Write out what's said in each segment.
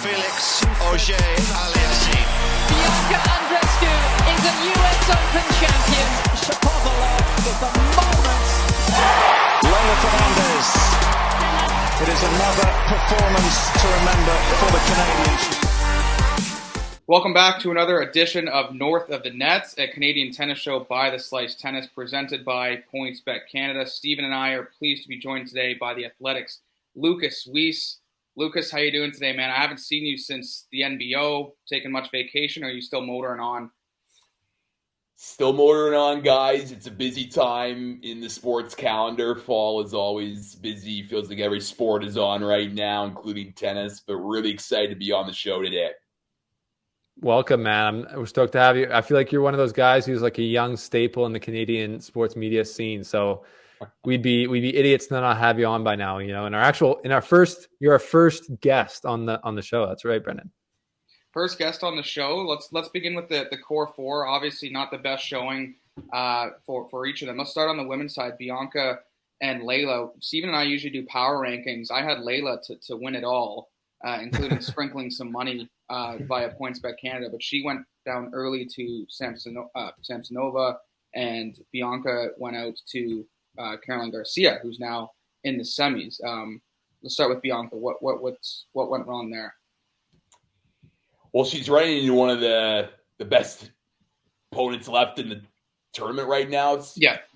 Felix auger-aliassime. Bianca Andreescu is a US Open champion. Shapovalov with the moment. Leila Fernandez. It is another performance to remember for the Canadians. Welcome back to another edition of North of the Nets, a Canadian tennis show by The Slice Tennis, presented by PointsBet Canada. Stephen and I are pleased to be joined today by the Athletics' Lukas Weese. Lukas, how you doing today, man? I haven't seen you since the NBO. Taking much vacation, or are you still motoring on? Still motoring on, guys. It's a busy time in the sports calendar. Fall is always busy. Feels like every sport is on right now, including tennis, but really excited to be on the show today. Welcome, man. We're stoked to have you. I feel like you're one of those guys who's like a young staple in the Canadian sports media scene. So we'd be idiots to not have you on by now. You know, you're our first guest on the show. That's right, Brendan. First guest on the show. Let's begin with the core four. Obviously, not the best showing for each of them. Let's start on the women's side. Bianca and Leila. Stephen and I usually do power rankings. I had Leila to win it all, including sprinkling some money via PointsBet Canada, but she went down early to Samsonova, and Bianca went out to Caroline Garcia, who's now in the semis. Let's start with Bianca. What went wrong there? Well, she's running into one of the best opponents left in the tournament right now.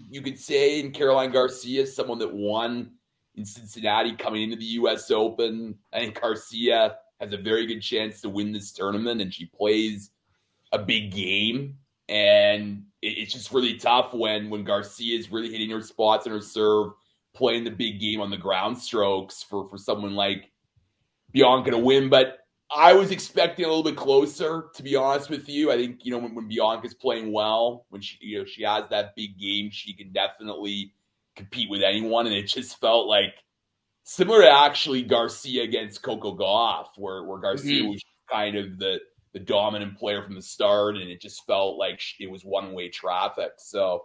You could say, in Caroline Garcia, someone that won in Cincinnati coming into the U.S. Open. I think Garcia has a very good chance to win this tournament, and she plays a big game. And it's just really tough when Garcia is really hitting her spots and her serve, playing the big game on the ground strokes for someone like Bianca to win. But I was expecting a little bit closer, to be honest with you. I think, when Bianca's playing well, when she has that big game, she can definitely compete with anyone. And it just felt like similar to actually Garcia against Coco Gauff, where Garcia was kind of the dominant player from the start, and it just felt like it was one-way traffic. So,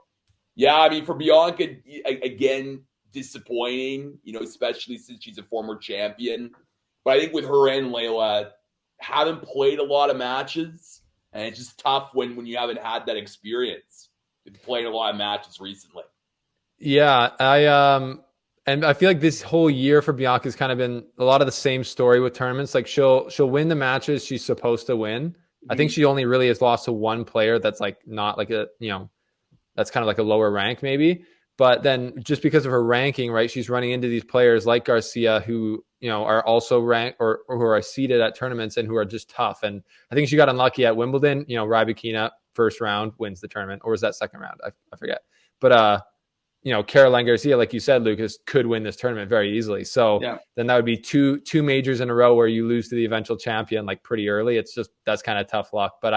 yeah, I mean, for Bianca, again, disappointing, especially since she's a former champion. But I think with her and Leila, haven't played a lot of matches, and it's just tough when you haven't had that experience. You've played a lot of matches recently. Yeah, and I feel like this whole year for Bianca's kind of been a lot of the same story with tournaments. Like she'll win the matches she's supposed to win. I think she only really has lost to one player that's like not like that's kind of like a lower rank maybe. But then just because of her ranking, right, she's running into these players like Garcia who, are also ranked or who are seeded at tournaments and who are just tough. And I think she got unlucky at Wimbledon. Rybakina first round wins the tournament, or was that second round? I forget. But Caroline Garcia, like you said, Lucas, could win this tournament very easily. So Then that would be two majors in a row where you lose to the eventual champion like pretty early. That's kind of tough luck. But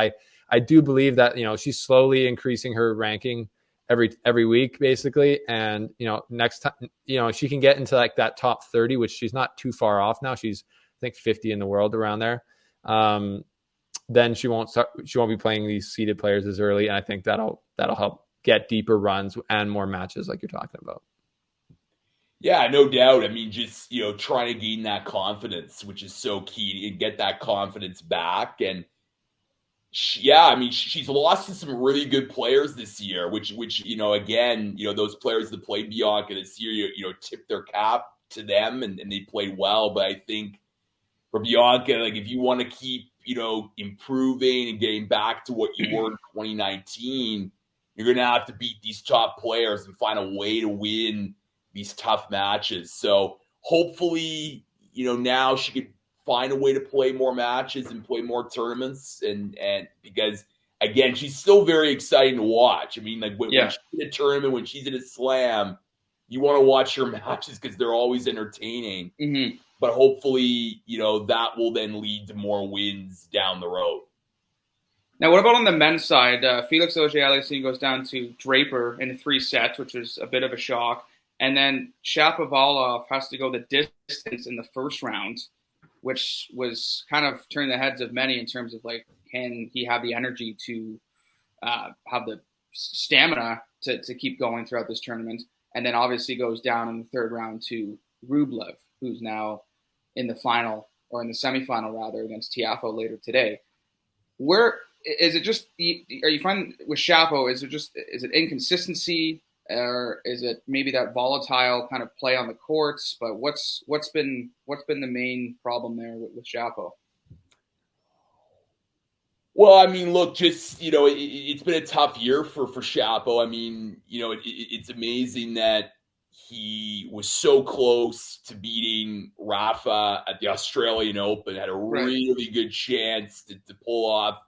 I do believe that, she's slowly increasing her ranking every week basically. And, next time, she can get into like that top 30, which she's not too far off now. She's I think 50 in the world around there. Then she won't be playing these seeded players as early. And I think that'll help get deeper runs and more matches like you're talking about. Yeah, no doubt. I mean, just, trying to gain that confidence, which is so key, and get that confidence back. And she's lost to some really good players this year, which again, those players that played Bianca this year, tip their cap to them and they played well. But I think for Bianca, like if you want to keep, improving and getting back to what you were in 2019, you're going to have to beat these top players and find a way to win these tough matches. So hopefully, now she could find a way to play more matches and play more tournaments. And because, again, she's still very exciting to watch. I mean, like when she's in a tournament, when she's in a slam, you want to watch her matches because they're always entertaining. Mm-hmm. But hopefully, that will then lead to more wins down the road. Now, what about on the men's side? Felix auger-aliassime goes down to Draper in 3 sets, which is a bit of a shock. And then Shapovalov has to go the distance in the first round, which was kind of turning the heads of many in terms of, like, can he have the energy to have the stamina to keep going throughout this tournament? And then obviously goes down in the third round to Rublev, who's now in the final or in the semifinal rather, against Tiafoe later today. Where is it? Just are you finding with Shapo? Is it inconsistency, or is it maybe that volatile kind of play on the courts? But what's been the main problem there with Shapo? Well, I mean, look, just, it's been a tough year for Shapo. I mean, it's amazing that he was so close to beating Rafa at the Australian Open, had a really good chance to pull off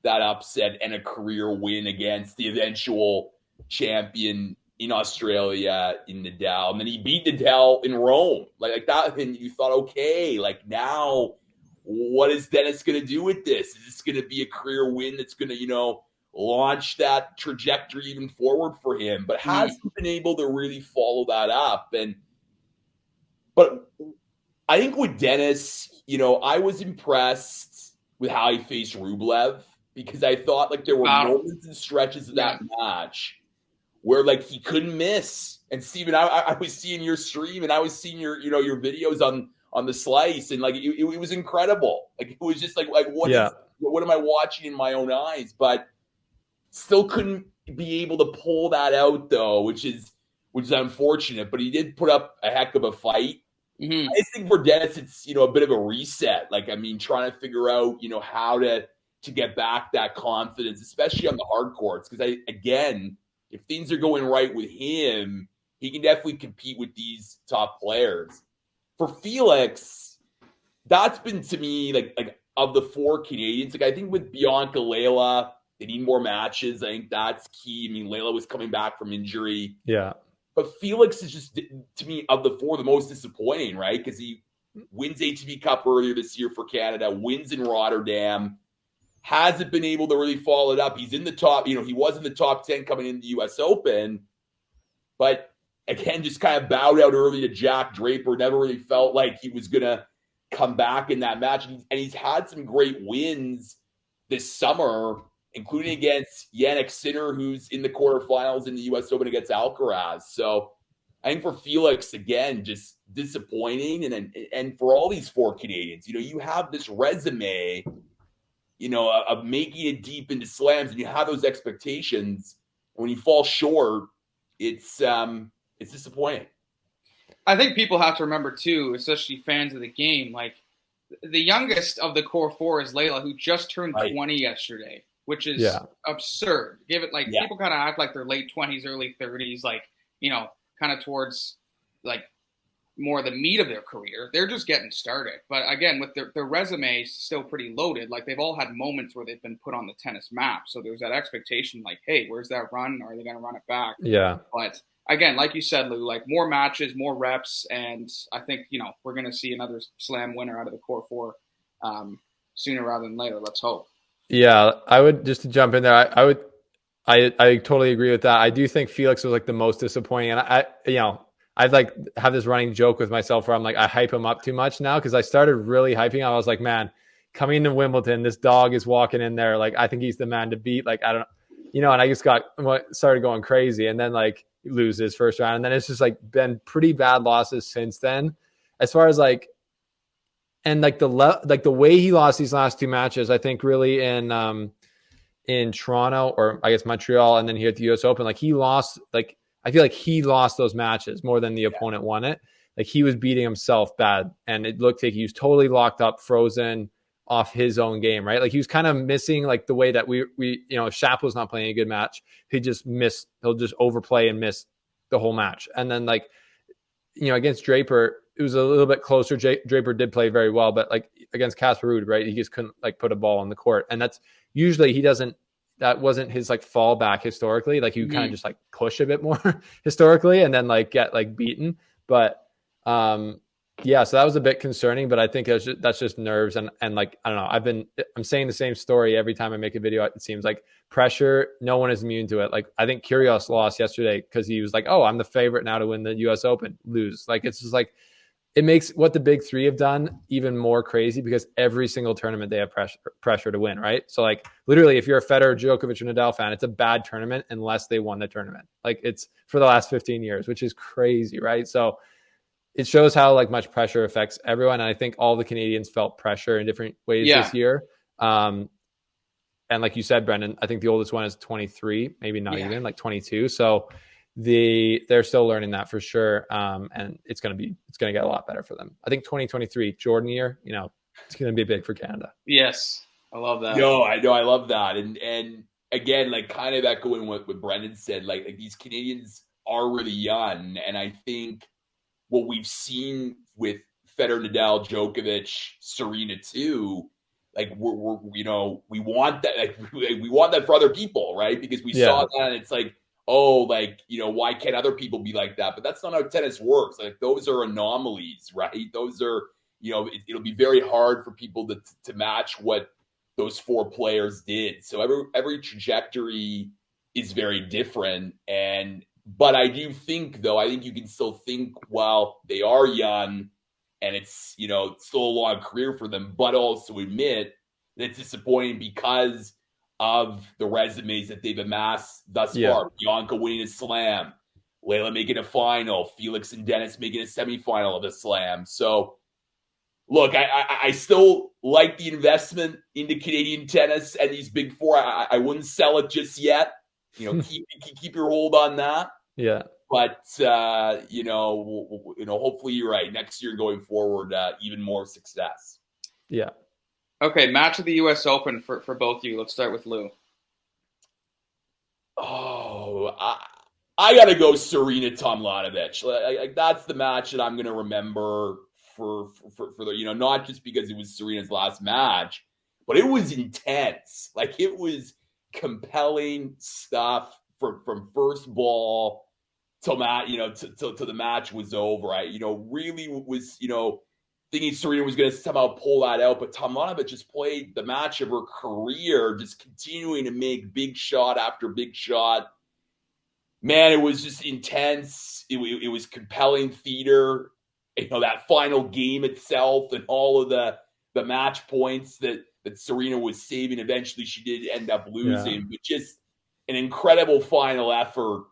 that upset and a career win against the eventual champion in Australia in Nadal. And then he beat Nadal in Rome. Like that, and you thought, okay, like now, what is Dennis going to do with this? Is this going to be a career win that's going to, launch that trajectory even forward for him? But hasn't been able to really follow that up. But I think with Dennis, I was impressed with how he faced Rublev, because I thought like there were moments and stretches of that match where like he couldn't miss. And Steven, I was seeing your stream and I was seeing your videos on the slice, and like it was incredible. Like it was just like what am I watching in my own eyes? But still couldn't be able to pull that out though, which is unfortunate. But he did put up a heck of a fight. Mm-hmm. I think for Dennis, it's a bit of a reset. Like, I mean, trying to figure out how to get back that confidence, especially on the hard courts. Because if things are going right with him, he can definitely compete with these top players. For Felix, that's been to me like of the four Canadians. Like I think with Bianca, Layla, they need more matches. I think that's key. I mean, Layla was coming back from injury. Yeah. But Felix is just, to me, of the four, the most disappointing, right? Because he wins ATP Cup earlier this year for Canada, wins in Rotterdam, hasn't been able to really follow it up. He's in the top, he was in the top 10 coming into the U.S. Open, but again, just kind of bowed out early to Jack Draper, never really felt like he was going to come back in that match. And he's had some great wins this summer, including against Jannik Sinner, who's in the quarterfinals in the U.S. Open against Alcaraz. So I think for Felix, again, just disappointing. And for all these four Canadians, you have this resume, of making it deep into slams, and you have those expectations. When you fall short, it's disappointing. I think people have to remember too, especially fans of the game, like the youngest of the core four is Layla, who just turned 20 yesterday, which is absurd. People kind of act like they're late 20s, early 30s, kind of towards like more the meat of their career. They're just getting started. But again, with their resume still pretty loaded, like they've all had moments where they've been put on the tennis map. So there's that expectation like, hey, where's that run? Are they going to run it back? Yeah. But again, like you said, Lou, like more matches, more reps. And I think, we're going to see another slam winner out of the core four sooner rather than later. Let's hope. Yeah, I would, just to jump in there, I totally agree with that. I do think Felix was like the most disappointing. And I like have this running joke with myself where I'm like, I hype him up too much now, because I started really hyping him. I was like, man, coming to Wimbledon, this dog is walking in there. Like, I think he's the man to beat. Like, I don't know. And I just started going crazy, and then like loses first round. And then it's just like been pretty bad losses since then. As far as like, and like the way he lost these last two matches, I think really in Toronto, or I guess Montreal, and then here at the US Open, like he lost, like I feel like he lost those matches more than the opponent won it. Like he was beating himself bad, and it looked like he was totally locked up, frozen off his own game, right? Like he was kind of missing like the way that we Shapo's not playing a good match. He'll just overplay and miss the whole match. And then like, against Draper, it was a little bit closer. Draper did play very well, but like against Casper Ruud, right? He just couldn't like put a ball on the court. And that's usually that wasn't his like fallback historically. Like he would kind of just like push a bit more historically and then like get like beaten. But so that was a bit concerning, but I think that's just nerves. And like, I don't know, I'm saying the same story every time I make a video. It seems like pressure, no one is immune to it. Like I think Kyrgios lost yesterday because he was like, oh, I'm the favorite now to win the US Open, lose. Like, it's just like, it makes what the big three have done even more crazy, because every single tournament they have pressure to win, right? So like literally, if you're a Federer, Djokovic, or Nadal fan, it's a bad tournament unless they won the tournament. Like it's for the last 15 years, which is crazy, right? So it shows how like much pressure affects everyone. And I think all the Canadians felt pressure in different ways this year. And like you said, Brendan, I think the oldest one is 23, maybe not even like 22. So they're still learning that for sure. And it's going to get a lot better for them. I think 2023 Jordan year, it's going to be big for Canada. Yes. I love that. No, I know. I love that. And again, like kind of echoing what Brendan said, like these Canadians are really young. And I think what we've seen with Federer, Nadal, Djokovic, Serena too, like we're we want that, like we want that for other people, right? Because we saw that, and it's like, oh, like why can't other people be like that? But that's not how tennis works. Like those are anomalies, right? Those are it'll be very hard for people to match what those four players did. So every trajectory is very different. But I do think, though, I think you can still think while they are young and it's, still a long career for them, but also admit that it's disappointing because of the resumes that they've amassed thus far. Bianca winning a slam, Layla making a final, Felix and Dennis making a semifinal of the slam. So, look, I still like the investment into Canadian tennis and these big four. I wouldn't sell it just yet. Keep your hold on that. Yeah. But hopefully you're right. Next year going forward, even more success. Yeah. Okay, match of the U.S. Open for both of you. Let's start with Lou. Oh, I got to go Serena Tomljanovic. Like that's the match that I'm going to remember for the not just because it was Serena's last match, but it was intense. Like it was compelling stuff from first ball till the match was over. I really was thinking Serena was going to somehow pull that out, but Tomljanovic just played the match of her career, just continuing to make big shot after big shot. Man, it was just intense. It was compelling theater. That final game itself and all of the match points that Serena was saving. Eventually, she did end up losing, but just an incredible final effort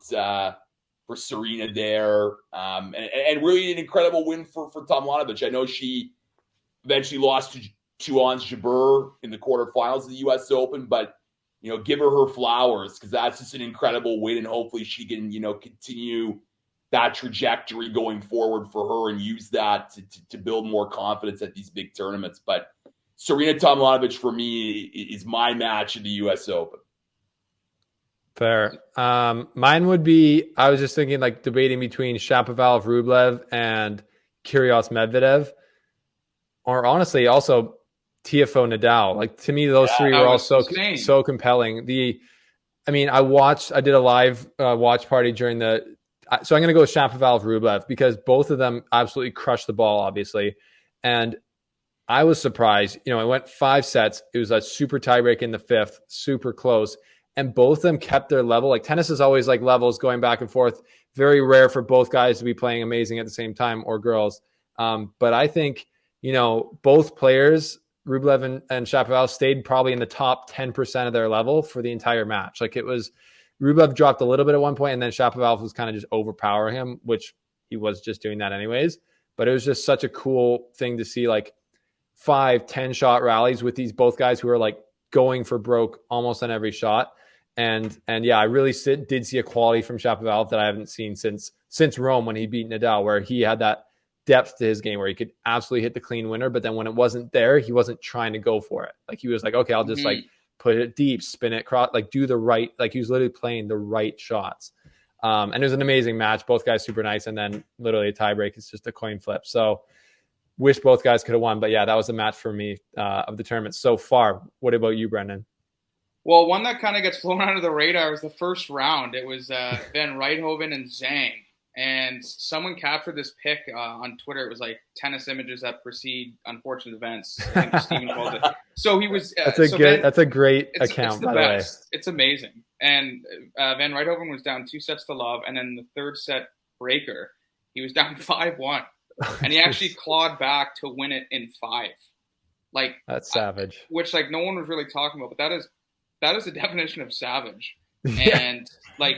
for Serena there, and really an incredible win for Tomljanovic. I know she eventually lost to Ons Jabeur in the quarterfinals of the U.S. Open, but give her flowers because that's just an incredible win, and hopefully she can continue that trajectory going forward for her and use that to build more confidence at these big tournaments. But Serena Tomljanovic for me is my match in the U.S. Open. Fair. Mine would be, I was just thinking like debating between Shapovalov, Rublev and Kyrgios Medvedev, or honestly also Tiafoe Nadal. Like to me, those three were all so compelling. I did a live watch party during so I'm going to go with Shapovalov, Rublev because both of them absolutely crushed the ball, obviously. And I was surprised, it went 5 sets. It was a super tiebreak in the 5th, super close. And both of them kept their level. Like tennis is always like levels going back and forth. Very rare for both guys to be playing amazing at the same time, or girls. But I think, both players, Rublev and Shapovalov, stayed probably in the top 10% of their level for the entire match. Like it was, Rublev dropped a little bit at one point, and then Shapovalov was kind of just overpowering him, which he was just doing that anyways. But it was just such a cool thing to see, like 5-10 shot rallies with these both guys who are like going for broke almost on every shot. And yeah, I really did see a quality from Shapovalov that I haven't seen since Rome when he beat Nadal, where he had that depth to his game where he could absolutely hit the clean winner. But then when it wasn't there, he wasn't trying to go for it. Like he was like, okay, I'll just like put it deep, spin it across, like do the right, like he was literally playing the right shots. And it was an amazing match. Both guys super nice. And then literally a tiebreak. It's just a coin flip. So wish both guys could have won. But yeah, that was the match for me of the tournament so far. What about you, Brendan? Well, one that kind of gets flown under the radar was the first round. It was Van Rijthoven and Zhang. And someone captured this pic on Twitter. It was like tennis images that precede unfortunate events. I think Steven called it. So he was. That's a great account, by the way. It's amazing. And Van Rijthoven was down 2-0, and then the third set breaker, he was down 5-1, and he actually clawed back to win it in 5. Like that's savage. Which like no one was really talking about, but that is the definition of savage. Yeah. And like.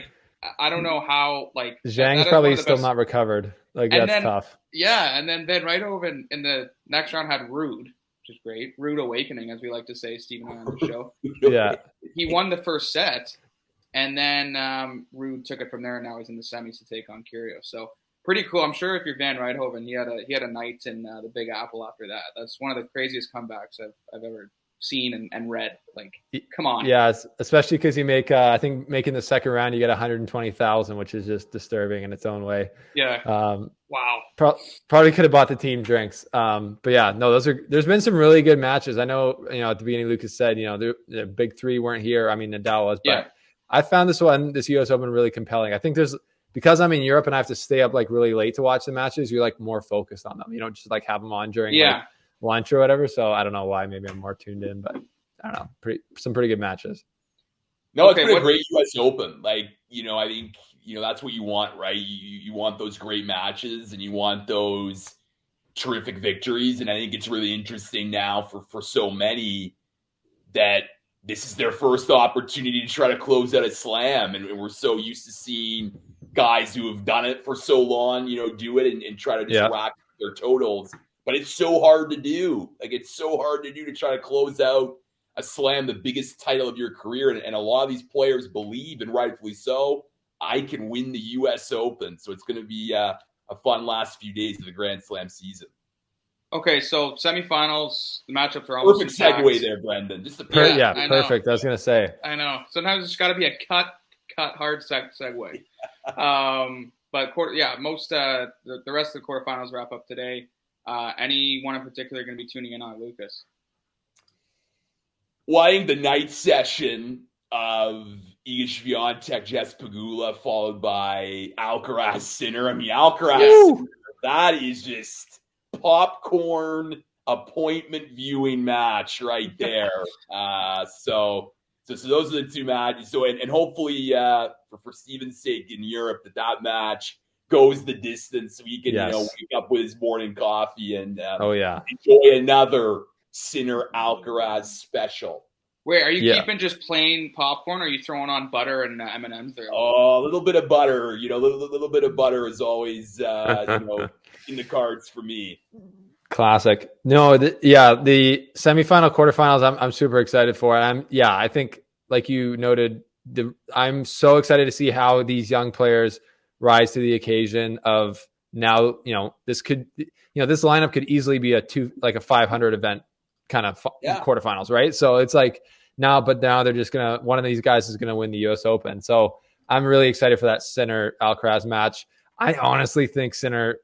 I don't know how, like... Zhang's probably still not recovered. Like, that's tough. Yeah, and then Ben Rijthoven in the next round had Ruud, which is great. Ruud Awakening, as we like to say, Stephen and I on the show. Yeah. He won the first set, and then Ruud took it from there, and now he's in the semis to take on Kyrgios. So pretty cool. I'm sure if you're Van Rijthoven, he had a night in the Big Apple after that. That's one of the craziest comebacks I've ever seen and read. Like, come on. Yeah, especially because you make I think making the second round you get 120,000, which is just disturbing in its own way. Yeah. Wow. Probably could have bought the team drinks. But yeah, no, there's been some really good matches. I know, at the beginning Lucas said, the big three weren't here. I mean, Nadal was, but I found this US Open really compelling. I think because I'm in Europe and I have to stay up like really late to watch the matches, you're like more focused on them. You don't just like have them on during like lunch or whatever. So I don't know why. Maybe I'm more tuned in, but I don't know. Some pretty good matches. No, it's been a great US Open. Like, I think, that's what you want, right? You want those great matches and you want those terrific victories. And I think it's really interesting now for so many that this is their first opportunity to try to close out a slam. And we're so used to seeing guys who have done it for so long, do it and try to just rack their totals. But it's so hard to do. Like, it's so hard to do to try to close out a slam, the biggest title of your career. And a lot of these players believe, and rightfully so, I can win the US Open. So it's going to be a fun last few days of the Grand Slam season. Okay, so semifinals, the matchups are almost perfect segue there, Brendan. Just perfect. I was going to say. I know. Sometimes it's got to be a cut hard segue. But most the rest of the quarterfinals wrap up today. Anyone in particular going to be tuning in on, Lucas? Well, I think the night session of Iga Swiatek, Jess Pegula, followed by Alcaraz Sinner. I mean, Alcaraz, that is just popcorn appointment viewing match right there. So those are the two matches. So and hopefully for Steven's sake in Europe that match goes the distance so he can wake up with his morning coffee and enjoy another Sinner Alcaraz special. Wait, are you keeping just plain popcorn, or are you throwing on butter and M&Ms there? Oh, a little bit of butter. A little bit of butter is always in the cards for me. Classic. No, the semifinal, quarterfinals, I'm super excited for. I think, like you noted, I'm so excited to see how these young players rise to the occasion of now. This lineup could easily be a 500 event kind of quarterfinals, right? So it's like now they're just one of these guys is gonna win the US Open. So I'm really excited for that Sinner Alcaraz match. I honestly think Sinner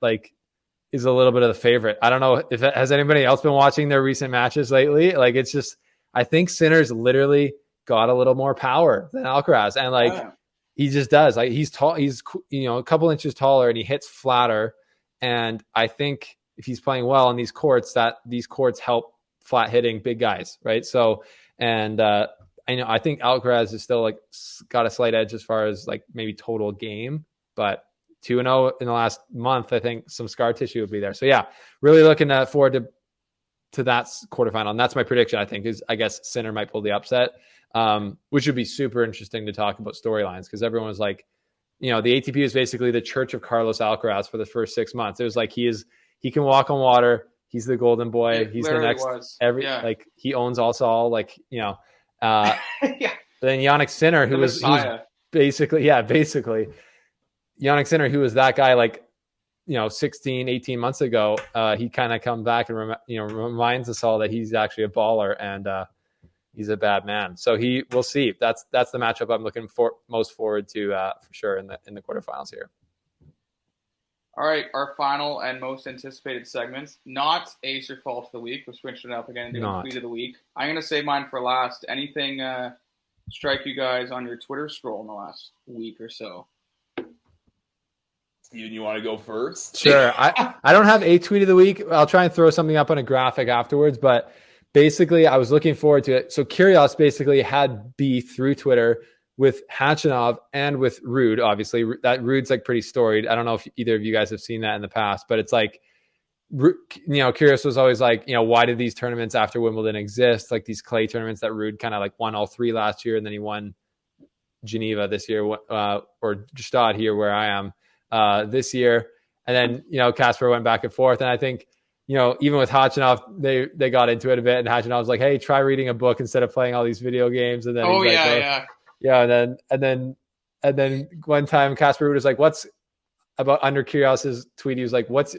is a little bit of the favorite. I don't know if has anybody else been watching their recent matches lately. Like, it's just, I think Sinner's literally got a little more power than Alcaraz, and he just does. Like, he's tall, he's a couple inches taller, and he hits flatter. And I think if he's playing well on these courts, that these courts help flat hitting big guys, right? So, and I think Alcaraz is still got a slight edge as far as maybe total game, but 2-0 in the last month, I think some scar tissue would be there. So really looking forward to that quarterfinal. And that's my prediction, I think, is I guess Sinner might pull the upset, which would be super interesting to talk about storylines, because everyone was like, the ATP is basically the church of Carlos Alcaraz for the first 6 months. It was like, he can walk on water. He's the golden boy. He's the next he owns us all. Then Jannik Sinner, who was basically Jannik Sinner, who was that guy 16, 18 months ago. He kind of come back and reminds us all that he's actually a baller and he's a bad man. So we'll see. That's the matchup I'm looking most forward to for sure in the quarterfinals here. All right, our final and most anticipated segments. Not Ace or Fault of the Week. We're switching it up again and doing Tweet of the Week. I'm going to save mine for last. Anything strike you guys on your Twitter scroll in the last week or so? Steven, you want to go first? Sure. I don't have a Tweet of the Week. I'll try and throw something up on a graphic afterwards, but basically I was looking forward to it. So Kyrgios basically had beef through Twitter with Khachanov and with Ruud. Obviously, that Ruud's pretty storied. I don't know if either of you guys have seen that in the past, but it's Kyrgios was always why did these tournaments after Wimbledon exist? These clay tournaments that Ruud kind of won all three last year, and then he won Geneva this year, or Gstaad here where I am this year. And then, Casper went back and forth. And I think, even with Khachanov, they got into it a bit. And Khachanov was like, hey, try reading a book instead of playing all these video games. And then And then one time Casper was like, what's about under Kyrgios's tweet? He was like, what's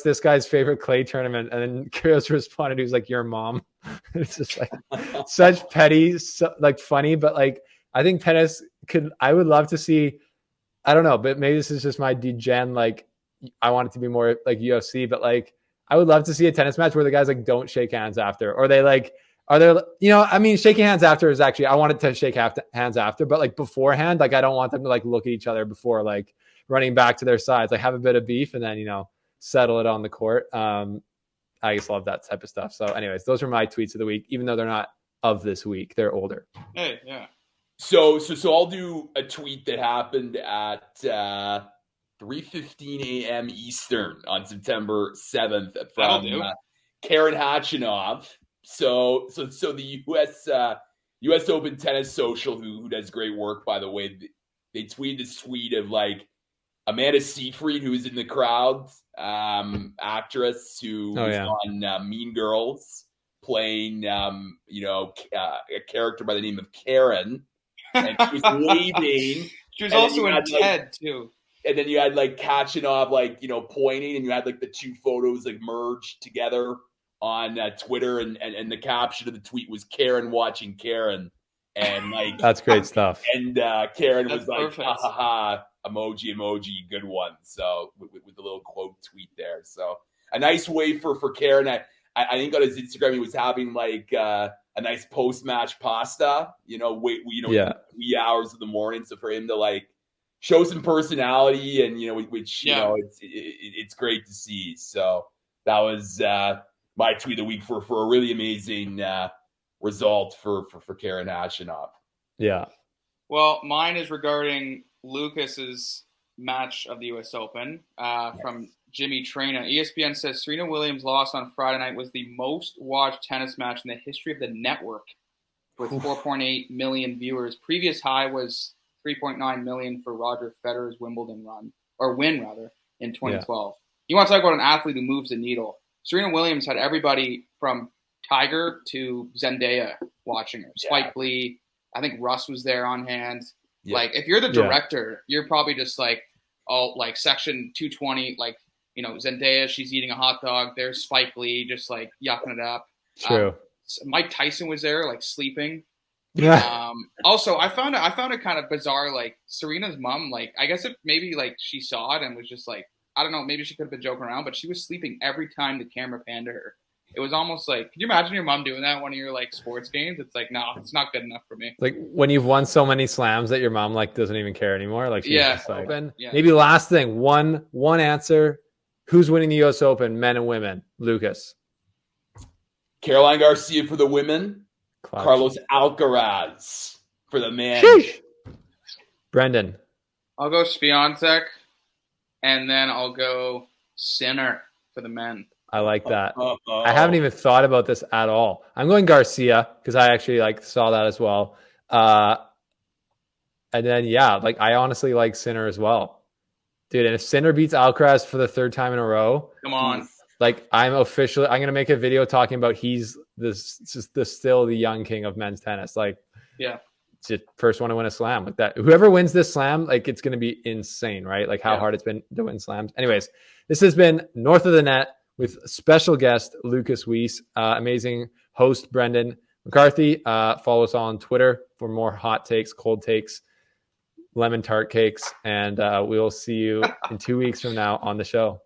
this guy's favorite clay tournament? And then Kyrgios responded, he was like, your mom. It's just like such petty, funny, but I think tennis I would love to see, I don't know, but maybe this is just my degen. I want it to be more like UFC, but I would love to see a tennis match where the guys don't shake hands after, or they are there, shaking hands after is actually, I wanted to shake hands after, but beforehand, I don't want them to look at each other before running back to their sides, have a bit of beef and then, settle it on the court. I just love that type of stuff. So anyways, those are my tweets of the week, even though they're not of this week, they're older. Hey, yeah. So I'll do a tweet that happened at 3:15 a.m. Eastern on September 7th from Karen Khachanov. So the U.S. Open Tennis Social, who does great work, by the way, they tweeted this tweet of Amanda Seyfried, who was in the crowd, actress who was on Mean Girls, playing a character by the name of Karen, and she was waving. She was also in TED too. And then you had Khachanov pointing, and you had the two photos merged together on Twitter, and the caption of the tweet was Karen watching Karen, and that's great stuff. And Karen was ha ha ha, emoji, good one. So with the little quote tweet there, so a nice way for Karen. I think on his Instagram he was having a nice post match pasta, wee hours of the morning. So for him to show some personality, and it's great to see. So that was my tweet of the week for a really amazing result for Karen Khachanov. Yeah. Well, mine is regarding Lucas's match of the U.S. Open from Jimmy Traina. ESPN says Serena Williams' loss on Friday night was the most watched tennis match in the history of the network, with 4.8 million viewers. Previous high was 3.9 million for Roger Federer's Wimbledon win in 2012. You want to talk about an athlete who moves the needle? Serena Williams had everybody from Tiger to Zendaya watching her. Spike Lee, I think Russ was there on hand. Yeah. If you're the director, you're probably just section 220, Zendaya, she's eating a hot dog. There's Spike Lee just yucking it up. True. Mike Tyson was there sleeping. Yeah. Also, I found it kind of bizarre. Serena's mom, I guess maybe she saw it and was just I don't know, maybe she could have been joking around, but she was sleeping every time the camera panned to her. It was almost could you imagine your mom doing that at one of your sports games? It's no, it's not good enough for me. When you've won so many slams that your mom doesn't even care anymore. She's just yeah. Maybe last thing, one answer. Who's winning the US Open, men and women? Lucas. Caroline Garcia for the women. Clutch. Carlos Alcaraz for the men. Sheesh. Brendan. I'll go Swiatek, and then I'll go Sinner for the men. I like that. I haven't even thought about this at all. I'm going Garcia because I actually saw that as well. And then I honestly like Sinner as well, dude. And if Sinner beats Alcaraz for the third time in a row, come on. I'm gonna make a video talking about he's still the young king of men's tennis. It's the first one to win a slam like that. Whoever wins this slam, it's gonna be insane, right? How hard it's been to win slams. Anyways, this has been North of the Net with special guest Lukas Weese, amazing host Brendan McCarthy. Follow us on Twitter for more hot takes, cold takes, lemon tart cakes, and we will see you in 2 weeks from now on the show.